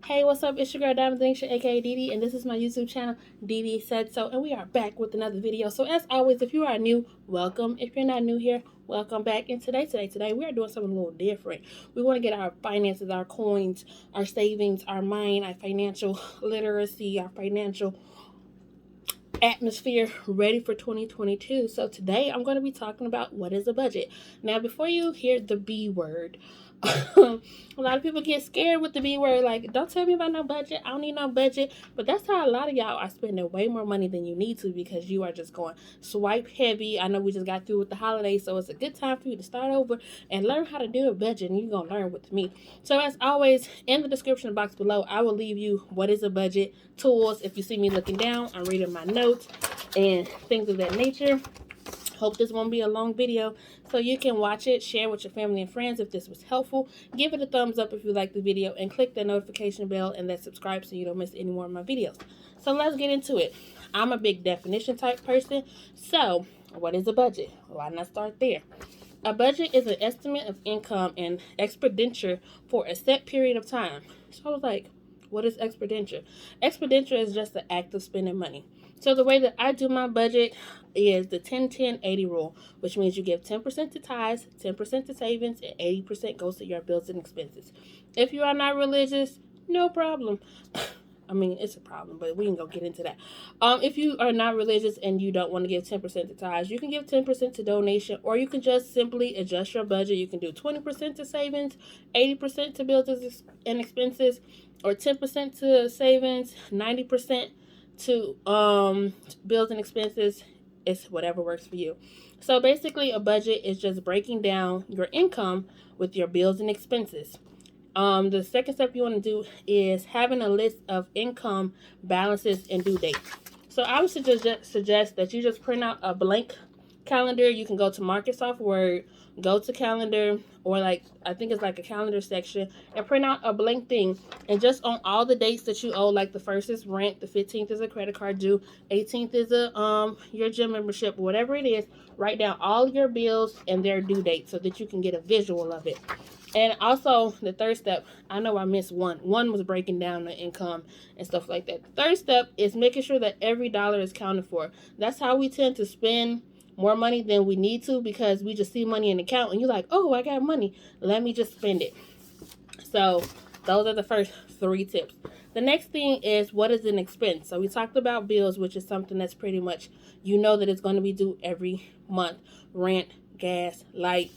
Hey, what's up? It's your girl Deedeesaidso, aka Dee, and this is my YouTube channel, Deedeesaidso, and we are back with another video. So as always, if you are new, welcome. If you're not new here, welcome back. And today, we are doing something a little different. We want to get our finances, our coins, our savings, our mind, our financial literacy, our financial atmosphere ready for 2022. So today I'm going to be talking about what is a budget. Now, before you hear the B word, a lot of people get scared with the B word, like, don't tell me about no budget, I don't need no budget. But that's how a lot of y'all are spending way more money than you need to, because you are just going swipe heavy. I know we just got through with the holidays, so it's a good time for you to start over and learn how to do a budget, and you're going to learn with me. So as always, in the description box below, I will leave you what is a budget, tools. If you see me looking down, I'm reading my notes and things of that nature. Hope this won't be a long video, so you can watch it, share with your family and friends if this was helpful. Give it a thumbs up if you like the video, and click the notification bell and that subscribe so you don't miss any more of my videos. So let's get into it. I'm a big definition type person. So what is a budget? Why not start there? A budget is an estimate of income and expenditure for a set period of time. So I was like, what is expenditure? Expenditure is just the act of spending money. So the way that I do my budget is the 10-10-80 rule, which means you give 10% to tithes, 10% to savings, and 80% goes to your bills and expenses. If you are not religious, no problem. I mean, it's a problem, but we can go get into that. If you are not religious and you don't want to give 10% to tithes, you can give 10% to donation, or you can just simply adjust your budget. You can do 20% to savings, 80% to bills and expenses, or 10% to savings, 90% to bills and expenses. It's whatever works for you. So basically, a budget is just breaking down your income with your bills and expenses. The second step you want to do is having a list of income, balances, and due dates. So I would suggest that you just print out a blank calendar. You can go to Microsoft Word, go to calendar, or like, I think it's like a calendar section, and print out a blank thing. And just on all the dates that you owe, like the 1st is rent, the 15th is a credit card due, 18th is your gym membership, whatever it is, write down all your bills and their due date so that you can get a visual of it. And also, the third step, I know I missed one. One was breaking down the income and stuff like that. The third step is making sure that every dollar is counted for. That's how we tend to spend more money than we need to, because we just see money in the account and you're like, oh, I got money, let me just spend it. So those are the first 3 tips. The next thing is, what is an expense? So we talked about bills, which is something that's pretty much, you know, that it's going to be due every month. Rent, gas, light,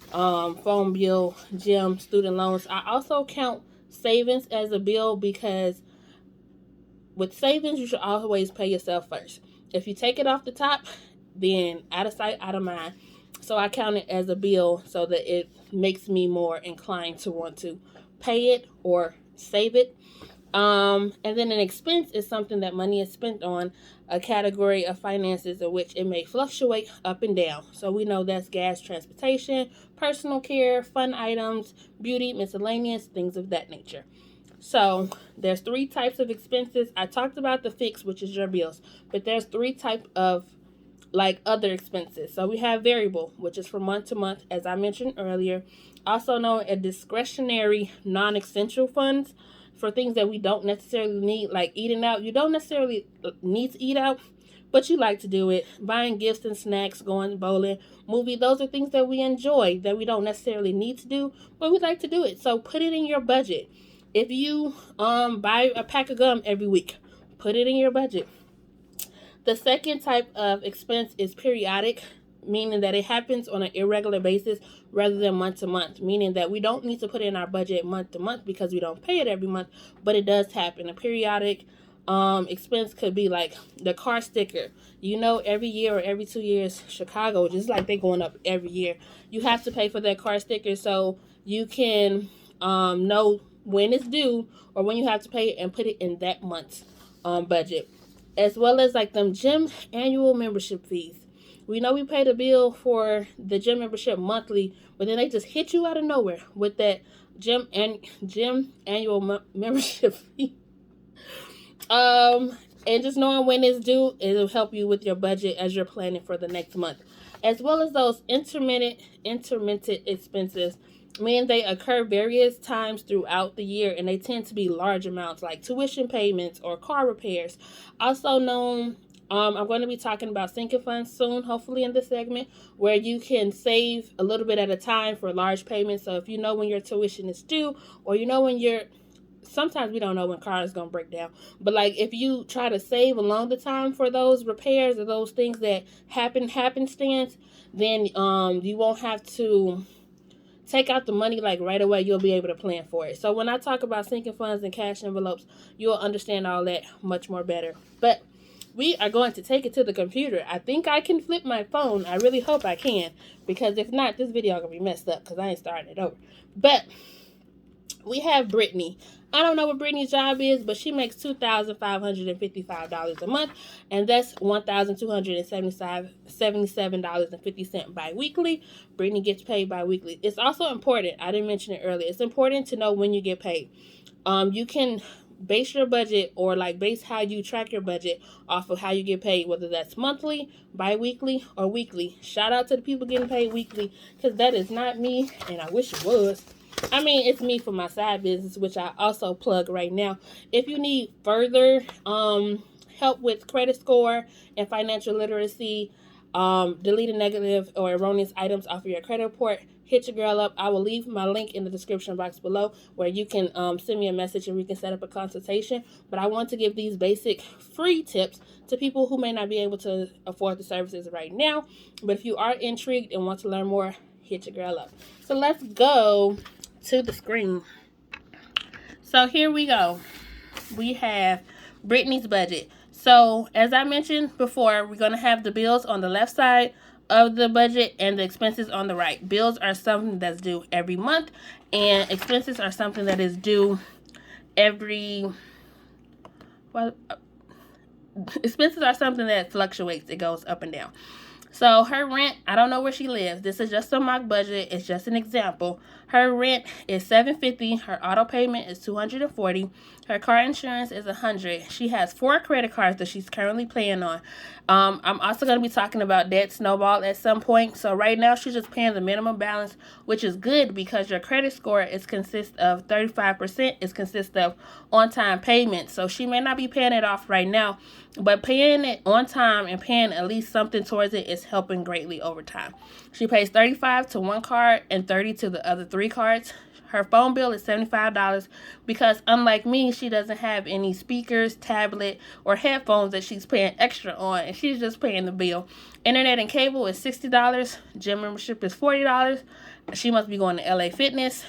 phone bill, gym, student loans. I also count savings as a bill, because with savings, you should always pay yourself first. If you take it off the top, then out of sight, out of mind. So I count it as a bill so that it makes me more inclined to want to pay it or save it. And then an expense is something that money is spent on, a category of finances in which it may fluctuate up and down. So we know that's gas, transportation, personal care, fun items, beauty, miscellaneous, things of that nature. So there's 3 types of expenses. I talked about the fixed, which is your bills, but there's 3 types of like other expenses. So we have variable, which is from month to month, as I mentioned earlier, also known as discretionary non-essential funds, for things that we don't necessarily need, like eating out. You don't necessarily need to eat out, but you like to do it. Buying gifts and snacks, going bowling, movie, those are things that we enjoy that we don't necessarily need to do, but we like to do it. So put it in your budget. If you buy a pack of gum every week, put it in your budget. The second type of expense is periodic, meaning that it happens on an irregular basis rather than month to month, meaning that we don't need to put it in our budget month to month because we don't pay it every month, but it does happen. A periodic expense could be like the car sticker. You know, every year or every 2 years, Chicago, just like they going up every year, you have to pay for that car sticker, so you can know when it's due or when you have to pay it and put it in that month's budget. As well as like them gym annual membership fees. We know we pay the bill for the gym membership monthly, but then they just hit you out of nowhere with that gym annual membership fee. And just knowing when it's due, it'll help you with your budget as you're planning for the next month. As well as those intermittent expenses, meaning they occur various times throughout the year, and they tend to be large amounts like tuition payments or car repairs. Also known, I'm going to be talking about sinking funds soon, hopefully in this segment, where you can save a little bit at a time for large payments. So if you know when your tuition is due, or you know when you're, sometimes we don't know when cars is going to break down, but like if you try to save along the time for those repairs or those things that happenstance, then you won't have to take out the money like right away. You'll be able to plan for it. So when I talk about sinking funds and cash envelopes, you'll understand all that much more better. But we are going to take it to the computer. I think I can flip my phone. I really hope I can, because if not, this video gonna be messed up because I ain't starting it over. But we have Brittany. I don't know what Brittany's job is, but she makes $2,555 a month, and that's $1,277.50 bi-weekly. Brittany gets paid bi-weekly. It's also important, I didn't mention it earlier, it's important to know when you get paid. You can base your budget, or like base how you track your budget off of how you get paid, whether that's monthly, bi-weekly, or weekly. Shout out to the people getting paid weekly, because that is not me, and I wish it was. I mean, it's me for my side business, which I also plug right now. If you need further help with credit score and financial literacy, deleting negative or erroneous items off of your credit report, hit your girl up. I will leave my link in the description box below where you can send me a message and we can set up a consultation. But I want to give these basic free tips to people who may not be able to afford the services right now. But if you are intrigued and want to learn more, hit your girl up. So let's go to the screen. So here we go. We have Brittany's budget. So as I mentioned before, we're going to have the bills on the left side of the budget and the expenses on the right. Bills are something that's due every month, and expenses are something that is due every, well, expenses are something that fluctuates. It goes up and down. So her rent, I don't know where she lives. This is just a mock budget. It's just an example. Her rent is $750. Her auto payment is $240. Her car insurance is $100. She has 4 credit cards that she's currently paying on. I'm also going to be talking about debt snowball at some point. So right now she's just paying the minimum balance, which is good because your credit score is consists of 35%. It consists of on-time payments. So she may not be paying it off right now, but paying it on time and paying at least something towards it is helping greatly over time. She pays $35 to one card and $30 to the other 3 cards. Her phone bill is $75 because unlike me, she doesn't have any speakers, tablet, or headphones that she's paying extra on, and she's just paying the bill. Internet and cable is $60. Gym membership is $40. She must be going to LA Fitness.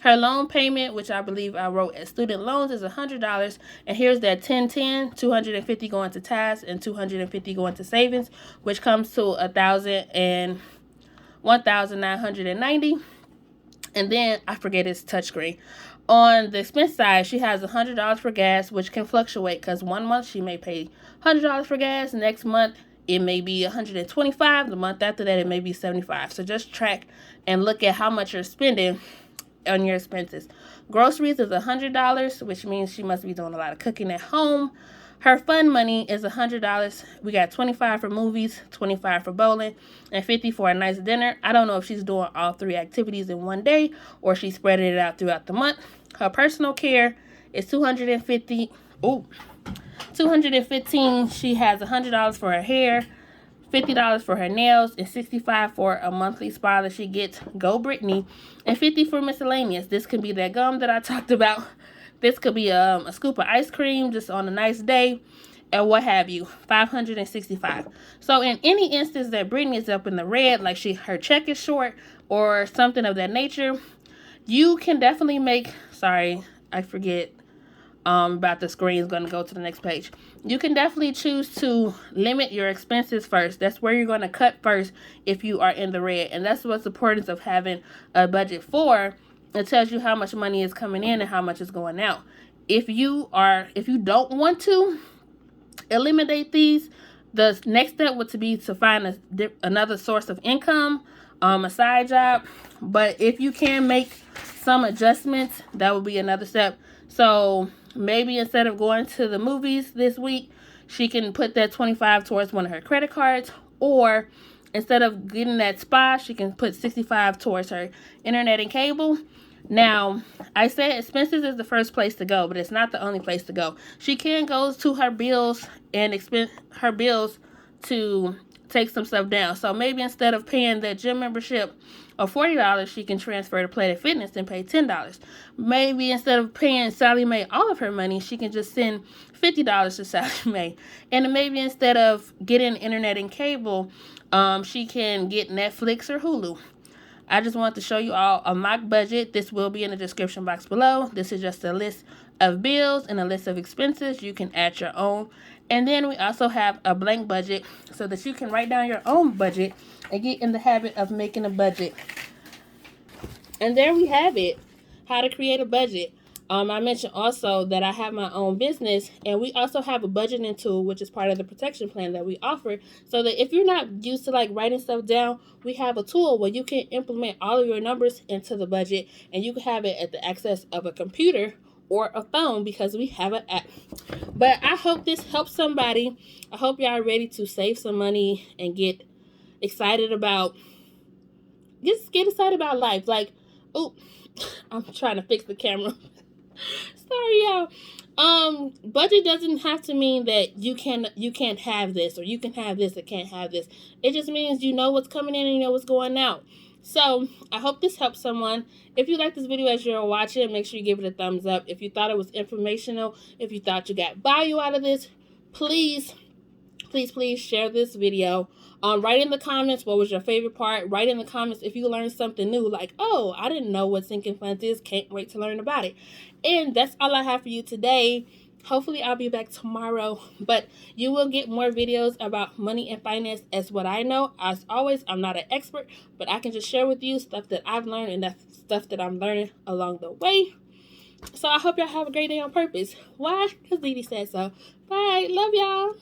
Her loan payment, which I believe I wrote as student loans, is $100. And here's that 10-10, $250 going to TAS and $250 going to savings, which comes to $1,990. And then I forget it's touchscreen. On the expense side, she has $100 for gas, which can fluctuate because one month she may pay $100 for gas. Next month it may be $125. The month after that it may be $75. So just track and look at how much you're spending on your expenses. Groceries is $100, which means she must be doing a lot of cooking at home. Her fun money is $100. We got $25 for movies, $25 for bowling, and $50 for a nice dinner. I don't know if she's doing all 3 activities in one day or she's spreading it out throughout the month. Her personal care is $215. She has $100 for her hair, $50 for her nails, and $65 for a monthly spa that she gets. Go Brittany. And $50 for miscellaneous. This could be that gum that I talked about. This could be a scoop of ice cream just on a nice day, and what have you. $565. So in any instance that Brittany is up in the red, like her check is short or something of that nature, you can definitely make, sorry, I forget about the screen is going to go to the next page. You can definitely choose to limit your expenses first. That's where you're going to cut first if you are in the red. And that's what's the importance of having a budget for. It tells you how much money is coming in and how much is going out. If you don't want to eliminate these, the next step would be to find another source of income, a side job. But if you can make some adjustments, that would be another step. So maybe instead of going to the movies this week, she can put that $25 towards one of her credit cards, or instead of getting that spa, she can put $65 towards her internet and cable. Now, I said expenses is the first place to go, but it's not the only place to go. She can go to her bills and expend her bills to take some stuff down. So maybe instead of paying that gym membership of $40, she can transfer to Planet Fitness and pay $10. Maybe instead of paying Sally Mae all of her money, she can just send $50 to Sally Mae. And maybe instead of getting internet and cable, she can get Netflix or Hulu. I just want to show you all a mock budget. This will be in the description box below. This is just a list of bills and a list of expenses. You can add your own. And then we also have a blank budget so that you can write down your own budget and get in the habit of making a budget. And there we have it, how to create a budget. I mentioned also that I have my own business, and we also have a budgeting tool, which is part of the protection plan that we offer, so that if you're not used to like writing stuff down, we have a tool where you can implement all of your numbers into the budget, and you can have it at the access of a computer or a phone because we have an app. But I hope this helps somebody. I hope y'all are ready to save some money and get excited about life. Like, oh, I'm trying to fix the camera. Sorry, y'all. Budget doesn't have to mean that you can't have this, or you can have this or can't have this. It just means you know what's coming in and you know what's going out. So I hope this helps someone. If you like this video as you're watching, make sure you give it a thumbs up. If you thought it was informational, if you thought you got value out of this, please share this video. Write in the comments what was your favorite part. Write in the comments if you learned something new, like, oh, I didn't know what sinking funds is. Can't wait to learn about it. And that's all I have for you today. Hopefully I'll be back tomorrow, but you will get more videos about money and finance as what I know. As always, I'm not an expert, but I can just share with you stuff that I've learned, and that's stuff that I'm learning along the way. So I hope y'all have a great day on purpose. Why? Because Deedee said so. Bye. Love y'all.